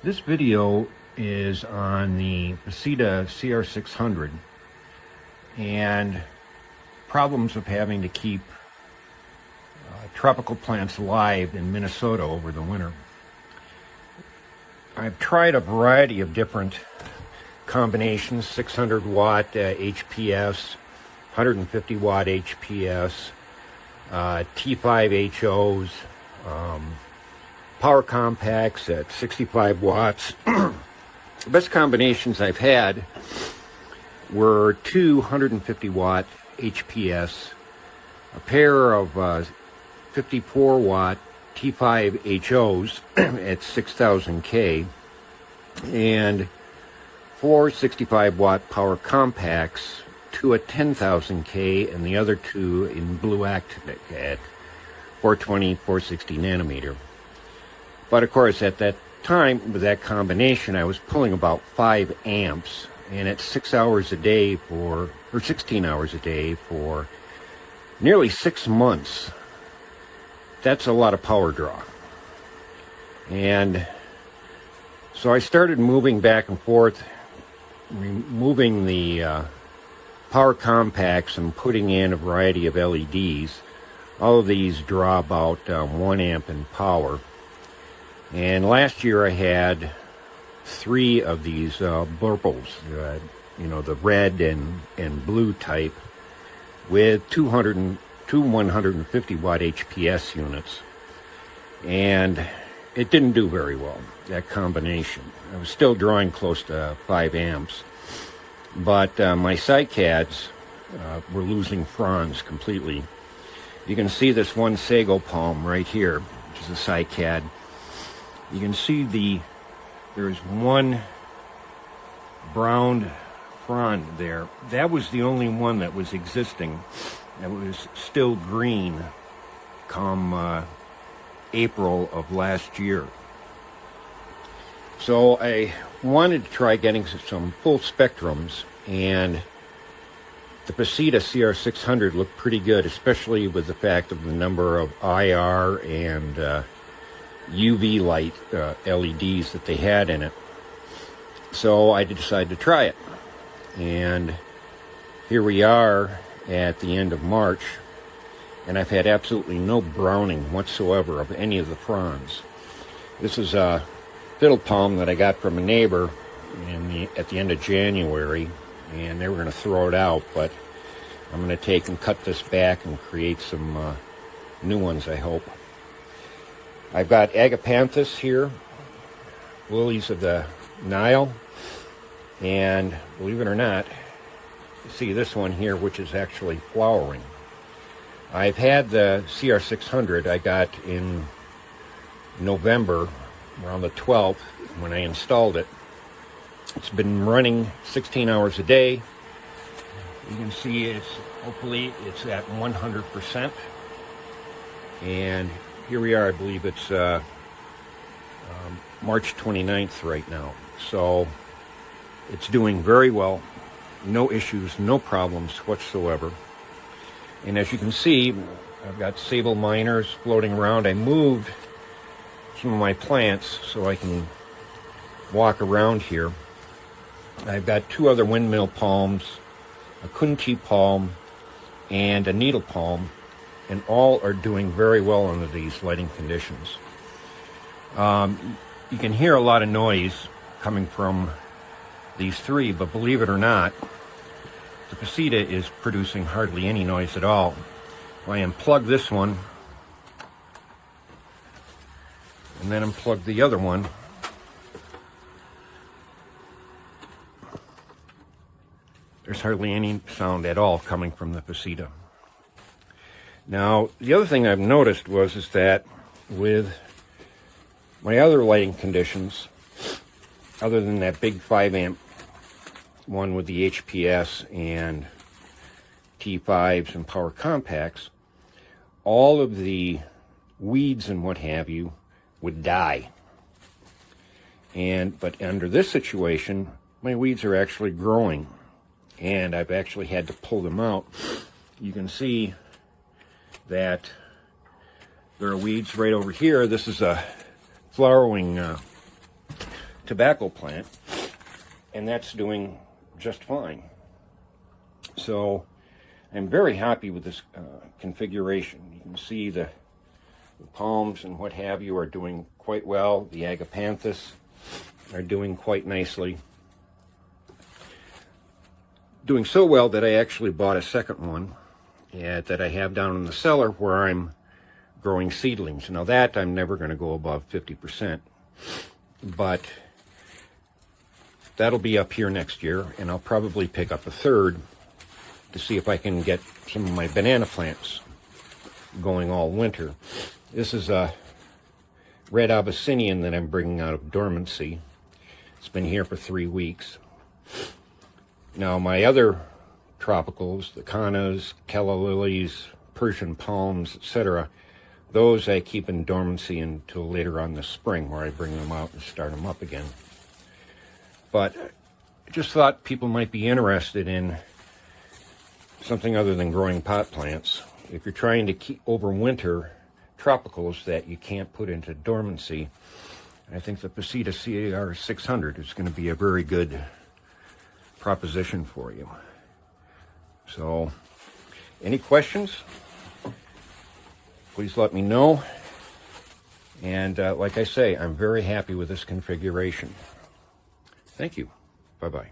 This video is on the FECiDA CR600 and problems of having to keep tropical plants alive in Minnesota over the winter. I've tried a variety of different combinations: 600 watt HPS, 150 watt HPS, T5 HOs, power compacts at 65 watts. The best combinations I've had were two 150 watt HPS, a pair of 54 watt T5 HOs at 6000 K, and four 65 watt power compacts, two at 10,000 K and the other two in blue actinic at 420, 460 nanometer. But of course, at that time, with that combination, I was pulling about 5 amps, and at 6 hours a day or 16 hours a day for nearly 6 months. That's a lot of power draw. And so I started moving back and forth, removing the power compacts and putting in a variety of LEDs. All of these draw about 1 amp in power. And last year I had 3 of these burbles, the red and blue type, with two 150 watt HPS units. And it didn't do very well, that combination. I was still drawing close to 5 amps. But my cycads were losing fronds completely. You can see this one sago palm right here, which is a cycad. You can see there's one brown frond there. That was the only one that was existing. That was still green come April of last year. So I wanted to try getting some full spectrums, and the FECiDA CR600 looked pretty good, especially with the fact of the number of IR and UV light LEDs that they had in it. So I decided to try it. And here we are at the end of March, and I've had absolutely no browning whatsoever of any of the fronds. This is a fiddle palm that I got from a neighbor at the end of January, and they were going to throw it out, but I'm going to take and cut this back and create some new ones, I hope. I've got agapanthus here, lilies of the Nile, and believe it or not, you see this one here, which is actually flowering. I've had the CR600 I got in November, around the 12th, when I installed it. It's been running 16 hours a day. You can see hopefully it's at 100%. And here we are, I believe it's March 29th right now. So it's doing very well. No issues, no problems whatsoever. And as you can see, I've got sable minors floating around. I moved some of my plants so I can walk around here. I've got 2 other windmill palms, a kunchi palm, and a needle palm, and all are doing very well under these lighting conditions. You can hear a lot of noise coming from these 3, but believe it or not, the FECiDA is producing hardly any noise at all. If I unplug this one, and then unplug the other one, there's hardly any sound at all coming from the FECiDA. Now, the other thing I've noticed is that with my other lighting conditions, other than that big 5 amp one with the HPS and T5s and power compacts, all of the weeds and what have you would die. But under this situation, my weeds are actually growing, and I've actually had to pull them out. You can see that there are weeds right over here. This is a flowering tobacco plant, and that's doing just fine. So I'm very happy with this configuration. You can see the palms and what have you are doing quite well. The agapanthus are doing quite nicely. Doing so well that I actually bought a second one that I have down in the cellar where I'm growing seedlings. Now that I'm never going to go above 50%, but that'll be up here next year, and I'll probably pick up a third to see if I can get some of my banana plants going all winter. This is a red Abyssinian that I'm bringing out of dormancy. It's been here for 3 weeks. Now my other tropicals, the cannas, calla lilies, Persian palms, etc., those I keep in dormancy until later on this spring, where I bring them out and start them up again. But I just thought people might be interested in something other than growing pot plants. If you're trying to keep overwinter tropicals that you can't put into dormancy, I think the FECiDA CR600 is going to be a very good proposition for you. So, any questions? Please let me know. And like I say, I'm very happy with this configuration. Thank you. Bye-bye.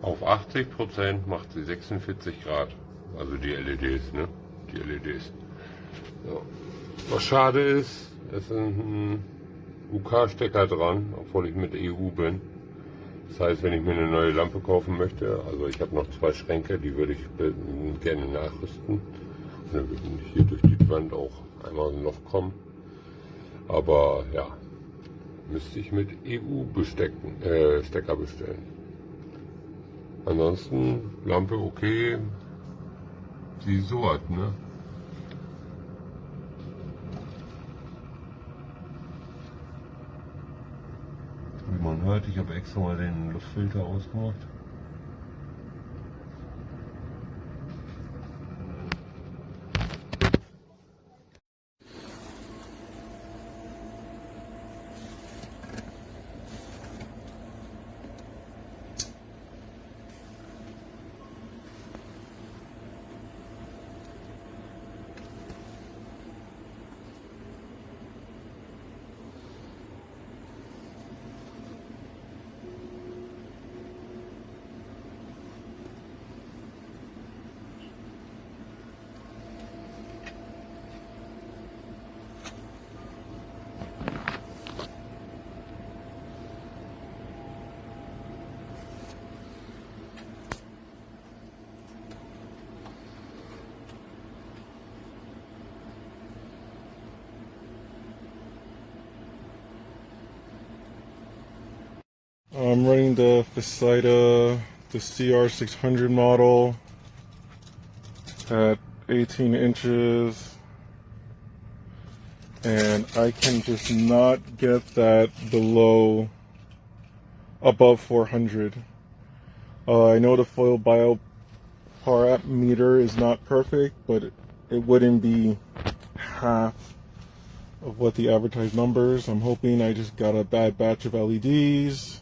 Auf 80% macht sie 46 Grad. Also die LEDs, ne? Die LEDs. Ja. Was schade ist, es ist ein UK-Stecker dran, obwohl ich mit EU bin. Das heißt, wenn ich mir eine neue Lampe kaufen möchte, also ich habe noch 2 Schränke, die würde ich gerne nachrüsten. Und dann würde ich hier durch die Wand auch einmal noch kommen. Aber ja, müsste ich mit EU-Stecker bestellen. Ansonsten Lampe okay, sie soart, ne? man hört, ich habe extra mal den Luftfilter ausgemacht. I'm running the FECiDA, the CR600 model at 18 inches, and I can just not get that above 400. I know the foil bioparameter is not perfect, but it wouldn't be half of what the advertised numbers. I'm hoping I just got a bad batch of LEDs.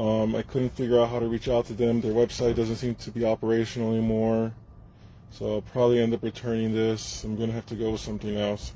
I couldn't figure out how to reach out to them. Their website doesn't seem to be operational anymore. So I'll probably end up returning this. I'm going to have to go with something else.